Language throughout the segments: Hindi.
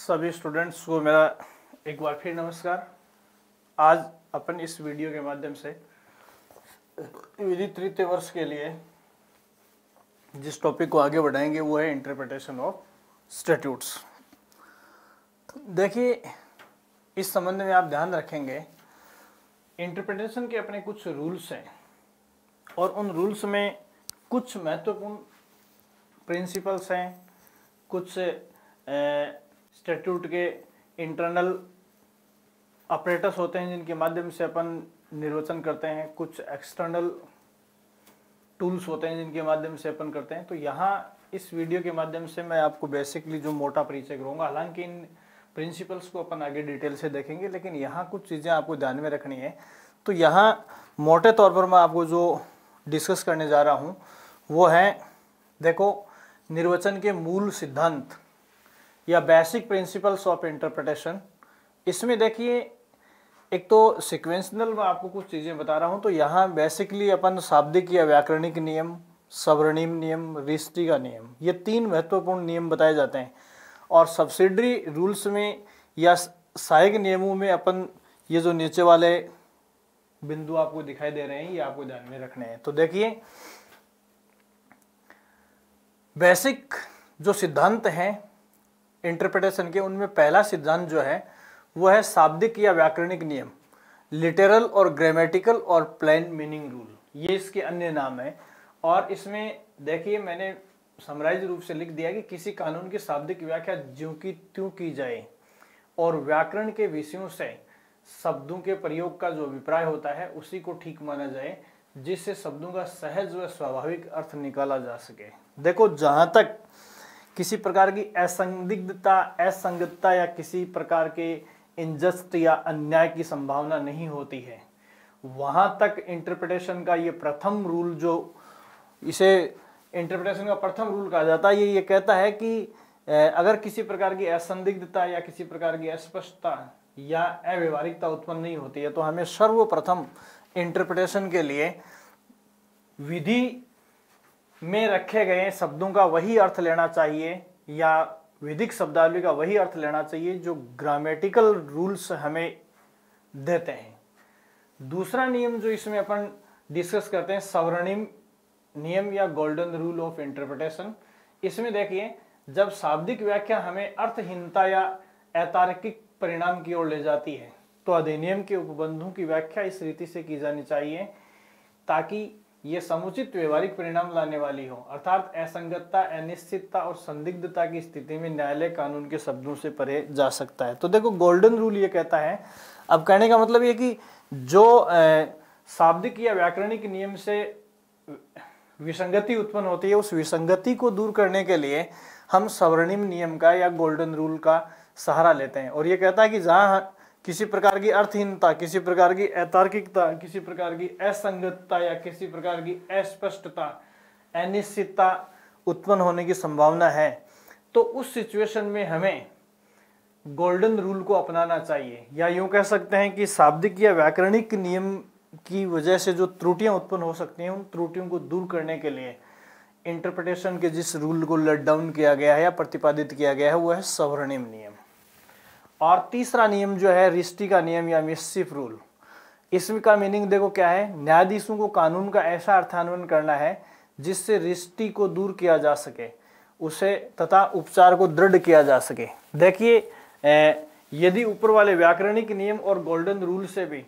सभी स्टूडेंट्स को मेरा एक बार फिर नमस्कार। आज अपन इस वीडियो के माध्यम से विधि तृतीय वर्ष के लिए जिस टॉपिक को आगे बढ़ाएंगे वो है इंटरप्रिटेशन ऑफ स्टैट्यूट्स। देखिए, इस संबंध में आप ध्यान रखेंगे, इंटरप्रिटेशन के अपने कुछ रूल्स हैं और उन रूल्स में कुछ महत्वपूर्ण प्रिंसिपल्स हैं, कुछ स्टैट्यूट के इंटरनल ऑपरेटर्स होते हैं जिनके माध्यम से अपन निर्वचन करते हैं, कुछ एक्सटर्नल टूल्स होते हैं जिनके माध्यम से अपन करते हैं। तो यहाँ इस वीडियो के माध्यम से मैं आपको बेसिकली जो मोटा परिचय करूँगा, हालांकि इन प्रिंसिपल्स को अपन आगे डिटेल से देखेंगे, लेकिन यहाँ कुछ चीज़ें आपको ध्यान में रखनी है। तो यहाँ मोटे तौर पर मैं आपको जो डिस्कस करने जा रहा हूँ वो है, देखो, निर्वचन के मूल सिद्धांत या बेसिक प्रिंसिपल्स ऑफ इंटरप्रिटेशन। इसमें देखिए, एक तो सिक्वेंशनल में आपको कुछ चीज़ें बता रहा हूँ। तो यहाँ बेसिकली अपन शाब्दिक या व्याकरणिक नियम, सवर्णिम नियम, रिष्टि का नियम, ये तीन महत्वपूर्ण नियम बताए जाते हैं। और सब्सिडरी रूल्स में या सहायक नियमों में अपन ये जो नीचे वाले बिंदु आपको दिखाई दे रहे हैं ये आपको ध्यान में रखने हैं। तो देखिए, बेसिक जो सिद्धांत हैं इंटरप्रिटेशन के, उनमें पहला सिद्धांत जो है वो है शाब्दिक या व्याकरणिक नियम, लिटरल और ग्रामेटिकल और प्लेन मीनिंग रूल, ये इसके अन्य नाम है। और इसमें देखिए, मैंने समराइज रूप से लिख दिया कि किसी कानून की शाब्दिक व्याख्या ज्यों की त्यों की जाए और व्याकरण के विषयों से शब्दों के प्रयोग का जो अभिप्राय होता है उसी को ठीक माना जाए, जिससे शब्दों का सहज व स्वाभाविक अर्थ निकाला जा सके। देखो, जहाँ तक किसी प्रकार की असंदिग्धता, असंगतता या किसी प्रकार के इनजस्ट या अन्याय की संभावना नहीं होती है, वहाँ तक इंटरप्रिटेशन का ये प्रथम रूल, जो इसे इंटरप्रिटेशन का प्रथम रूल कहा जाता है, ये कहता है कि अगर किसी प्रकार की असंदिग्धता या किसी प्रकार की अस्पष्टता या अव्यवहारिकता उत्पन्न नहीं होती है तो हमें सर्वप्रथम इंटरप्रिटेशन के लिए विधि में रखे गए शब्दों का वही अर्थ लेना चाहिए या वैदिक शब्दावली का वही अर्थ लेना चाहिए जो ग्रामेटिकल रूल्स हमें देते हैं। दूसरा नियम जो इसमें अपन डिस्कस करते हैं, सवर्णिम नियम या गोल्डन रूल ऑफ इंटरप्रिटेशन। इसमें देखिए, जब शाब्दिक व्याख्या हमें अर्थहीनता या अतार्किक परिणाम की ओर ले जाती है तो अधिनियम के उपबंधों की व्याख्या इस रीति से की जानी चाहिए ताकि ये समुचित व्यवहारिक परिणाम लाने वाली हो, अर्थात असंगतता, अनिश्चितता और संदिग्धता की स्थिति में न्यायालय कानून के शब्दों से परे जा सकता है। तो देखो, गोल्डन रूल ये कहता है, अब कहने का मतलब ये कि जो शाब्दिक या व्याकरणिक नियम से विसंगति उत्पन्न होती है, उस विसंगति को दूर करने के लिए हम सवर्णिम नियम का या गोल्डन रूल का सहारा लेते हैं। और ये कहता है कि जहाँ किसी प्रकार की अर्थहीनता, किसी प्रकार की अतार्किकता, किसी प्रकार की असंगतता या किसी प्रकार की अस्पष्टता, अनिश्चितता उत्पन्न होने की संभावना है तो उस सिचुएशन में हमें गोल्डन रूल को अपनाना चाहिए। या यूं कह सकते हैं कि शाब्दिक या व्याकरणिक नियम की वजह से जो त्रुटियां उत्पन्न हो सकती हैं, उन त्रुटियों को दूर करने के लिए इंटरप्रिटेशन के जिस रूल को लेट डाउन किया गया है या प्रतिपादित किया गया है वो है सवर्णिम नियम। और तीसरा नियम जो है रिष्टि का नियम या मिस्चिफ रूल। इसका मीनिंग देखो क्या है, न्यायाधीशों को कानून का ऐसा अर्थान्वयन करना है जिससे रिष्टि को दूर किया जा सके, उसे तथा उपचार को दृढ़ किया जा सके। देखिए, यदि ऊपर वाले व्याकरणिक नियम और गोल्डन रूल से भी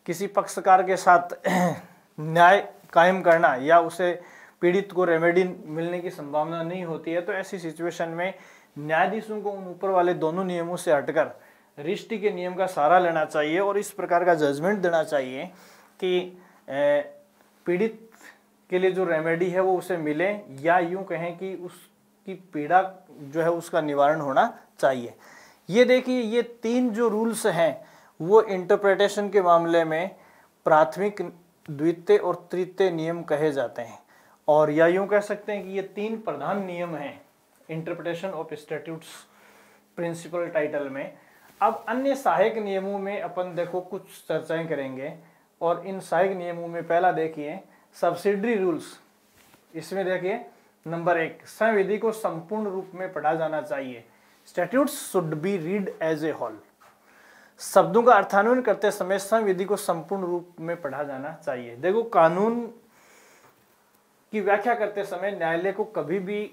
किसी पक्षकार के साथ न्याय कायम करना या उसे पीड़ित को रेमेडी मिलने की संभावना नहीं होती है तो ऐसी सिचुएशन में न्यायाधीशों को उन ऊपर वाले दोनों नियमों से हटकर रिष्टि के नियम का सहारा लेना चाहिए और इस प्रकार का जजमेंट देना चाहिए कि पीड़ित के लिए जो रेमेडी है वो उसे मिले, या यूं कहें कि उसकी पीड़ा जो है उसका निवारण होना चाहिए। ये देखिए, ये तीन जो रूल्स हैं वो इंटरप्रिटेशन के मामले में प्राथमिक, द्वितीय और तृतीय नियम कहे जाते हैं। और या यूं कह सकते हैं कि ये तीन प्रधान नियम हैं interpretation of statutes principle title में। अब अन्य सहायक नियमों में अपन देखो कुछ चर्चाएं करेंगे और इन सहायक नियमों में पहला देखिए सब्सिडरी रूल्स। इसमें देखिए, नंबर 1, संविधि को संपूर्ण रूप में पढ़ा जाना चाहिए। Statutes should be read as a whole. शब्दों का अर्थान्वयन करते समय संविधि को संपूर्ण रूप में पढ़ा जाना चाहिए। देखो, कानून की व्याख्या करते समय न्यायालय को कभी भी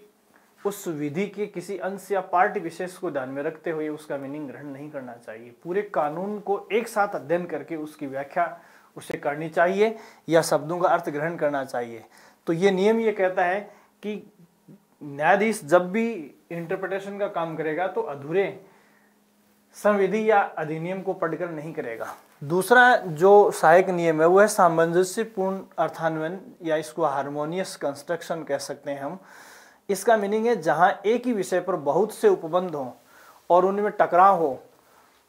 उस विधि के किसी अंश या पार्ट विशेष को ध्यान में रखते हुए उसका मीनिंग ग्रहण नहीं करना चाहिए। पूरे कानून को एक साथ अध्ययन करके उसकी व्याख्या उसे करनी चाहिए या शब्दों का अर्थ ग्रहण करना चाहिए। तो ये नियम ये कहता है कि न्यायाधीश जब भी इंटरप्रिटेशन का काम करेगा तो अधूरे संविधि या अधिनियम को पढ़कर नहीं करेगा। दूसरा जो सहायक नियम है वो है सामंजस्यपूर्ण अर्थान्वयन, या इसको हार्मोनियस कंस्ट्रक्शन कह सकते हैं हम। इसका मीनिंग है जहां एक ही विषय पर बहुत से उपबंध हों और उनमें टकराव हो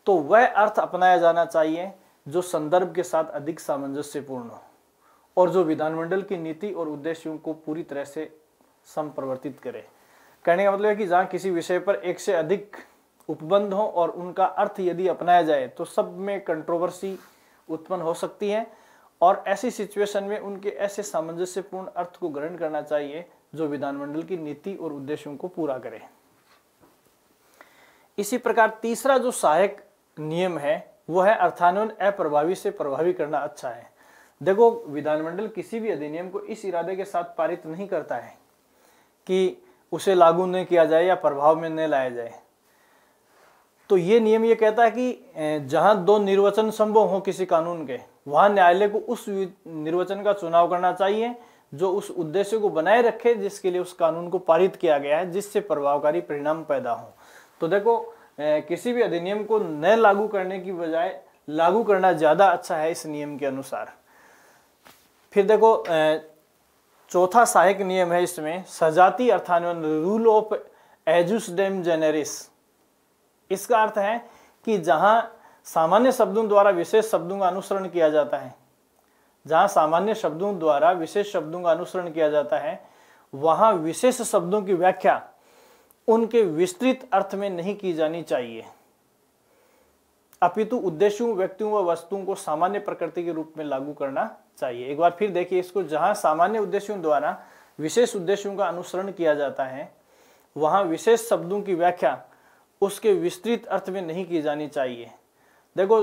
तो वह अर्थ अपनाया जाना चाहिए जो संदर्भ के साथ अधिक सामंजस्यपूर्ण हो और जो विधानमंडल की नीति और उद्देश्यों को पूरी तरह से संप्रवर्तित करे। कहने का मतलब है कि जहां किसी विषय पर एक से अधिक उपबंध हो और उनका अर्थ यदि अपनाया जाए तो सब में कंट्रोवर्सी उत्पन्न हो सकती है, और ऐसी सिचुएशन में उनके ऐसे सामंजस्यपूर्ण अर्थ को ग्रहण करना चाहिए जो विधानमंडल की नीति और उद्देश्यों को पूरा करे। इसी प्रकार तीसरा जो सहायक नियम है वो है अर्थान्वयन अप्रभावी से प्रभावी करना अच्छा है। देखो, विधानमंडल किसी भी अधिनियम को इस इरादे के साथ पारित नहीं करता है कि उसे लागू नहीं किया जाए या प्रभाव में न लाया जाए। तो ये नियम ये कहता है कि जहां दो निर्वचन संभव हो किसी कानून के, वहां न्यायालय को उस निर्वचन का चुनाव करना चाहिए जो उस उद्देश्य को बनाए रखे जिसके लिए उस कानून को पारित किया गया है, जिससे प्रभावकारी परिणाम पैदा हो। तो देखो, किसी भी अधिनियम को न लागू करने की बजाय लागू करना ज्यादा अच्छा है इस नियम के अनुसार। फिर देखो, चौथा सहायक नियम है इसमें सजातीय अर्थान्वयन, रूल ऑफ एजुसडेम जेनेरिस। इसका अर्थ है कि जहां सामान्य शब्दों द्वारा विशेष शब्दों का अनुसरण किया जाता है, जहां सामान्य शब्दों द्वारा विशेष शब्दों का अनुसरण किया जाता है, वहां विशेष शब्दों की व्याख्या उनके विस्तृत अर्थ में नहीं की जानी चाहिए, अपितु उद्देश्यों, व्यक्तियों व वस्तुओं को सामान्य प्रकृति के रूप में लागू करना चाहिए। एक बार फिर देखिए इसको, जहां सामान्य उद्देश्यों द्वारा विशेष उद्देश्यों का अनुसरण किया जाता है, वहां विशेष शब्दों की व्याख्या उसके विस्तृत अर्थ में नहीं की जानी चाहिए। देखो,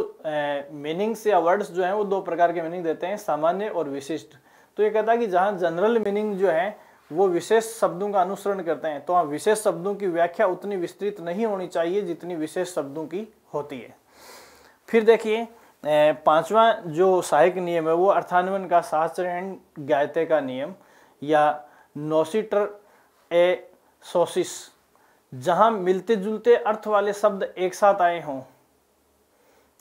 मीनिंग्स या वर्ड्स जो हैं वो दो प्रकार के मीनिंग देते हैं, सामान्य और विशिष्ट। तो ये कहता है कि जहां जनरल मीनिंग जो है वो विशेष शब्दों का अनुसरण करते हैं, तो वहाँ विशेष शब्दों की व्याख्या उतनी विस्तृत नहीं होनी चाहिए जितनी विशेष शब्दों की होती है। फिर देखिए, पांचवा जो सहायक नियम है वो अर्थान्वयन का साहचर्य ज्ञायते का नियम या नोसिटर ए सोसिस। जहां मिलते जुलते अर्थ वाले शब्द एक साथ आए हों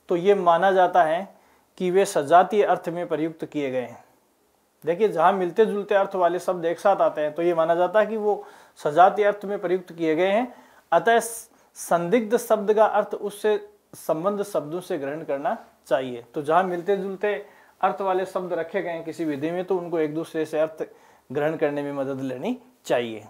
तो ये माना जाता है कि वे सजातीय अर्थ में प्रयुक्त किए गए हैं। देखिए, जहां मिलते जुलते अर्थ वाले शब्द एक साथ आते हैं तो ये माना जाता है कि वो सजातीय अर्थ में प्रयुक्त किए गए हैं, अतः संदिग्ध शब्द का अर्थ उससे संबंध शब्दों से ग्रहण करना चाहिए। तो जहां मिलते जुलते अर्थ वाले शब्द रखे गए हैं किसी विधि में तो उनको एक दूसरे से अर्थ ग्रहण करने में मदद लेनी चाहिए।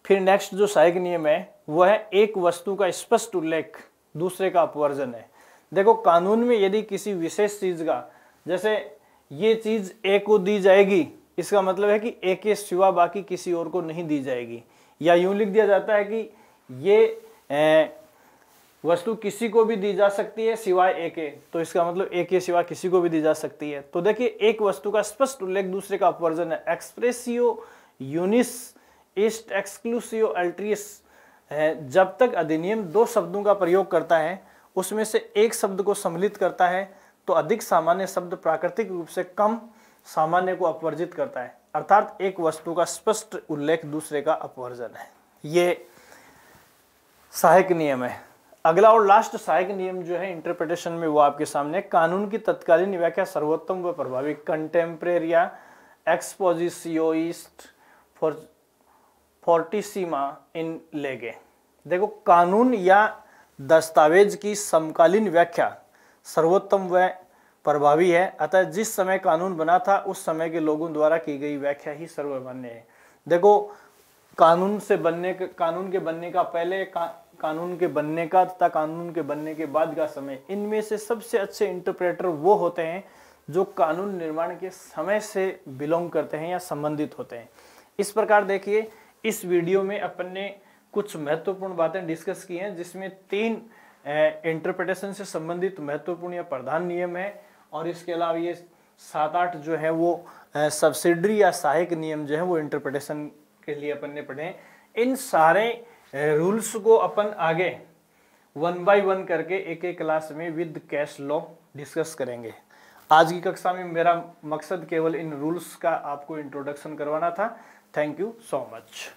फिर नेक्स्ट जो सहायक नियम है वह है एक वस्तु का स्पष्ट उल्लेख दूसरे का अपवर्जन है। देखो, कानून में यदि किसी विशेष चीज का, जैसे ये चीज ए को दी जाएगी, इसका मतलब है कि ए के सिवा बाकी किसी और को नहीं दी जाएगी, या यूं लिख दिया जाता है कि ये वस्तु किसी को भी दी जा सकती है सिवाय ए के, तो इसका मतलब ए के सिवा किसी को भी दी जा सकती है। तो देखिए, एक वस्तु का स्पष्ट उल्लेख दूसरे का अपवर्जन है। एक्सप्रेसियो यूनिस इस्ट एक्सक्लूसियो अल्ट्रियस है। जब तक अधिनियम दो शब्दों का प्रयोग करता है उसमें से एक शब्द को सम्मिलित करता है तो अधिक सामान्य शब्द प्राकृतिक रूप से कम सामान्य को अपवर्जित करता है, अर्थात एक वस्तु का स्पष्ट उल्लेख दूसरे का अपवर्जन है। ये सहायक नियम है। अगला और लास्ट सहायक नियम जो है इंटरप्रिटेशन में वो आपके सामने, कानून की तत्कालीन व्याख्या सर्वोत्तम व प्रभावी, कंटेम्परेरी या एक्सपोजिशियोइस्ट फोर्टिसिमा इन लेगे। देखो, कानून या दस्तावेज की समकालीन व्याख्या सर्वोत्तम व प्रभावी है, अतः जिस समय कानून बना था उस समय के लोगों द्वारा की गई व्याख्या ही सर्वमान्य है। देखो, कानून के बनने का पहले, कानून के बनने का तथा कानून के बनने के बाद का समय, इनमें से सबसे अच्छे इंटरप्रेटर वो होते हैं जो कानून निर्माण के समय से बिलोंग करते हैं या संबंधित होते हैं। इस प्रकार देखिए, इस वीडियो में अपन ने कुछ महत्वपूर्ण बातें डिस्कस की हैं, जिसमें 3 इंटरप्रिटेशन से संबंधित महत्वपूर्ण या प्रधान नियम है, और इसके अलावा ये 7-8 जो है वो सब्सिडरी या सहायक नियम जो है वो इंटरप्रिटेशन के लिए अपन ने पढ़े हैं। इन सारे रूल्स को अपन आगे 1 by 1 करके एक एक क्लास में विद केस लॉ डिस्कस करेंगे। आज की कक्षा में मेरा मकसद केवल इन रूल्स का आपको इंट्रोडक्शन करवाना था। Thank you so much.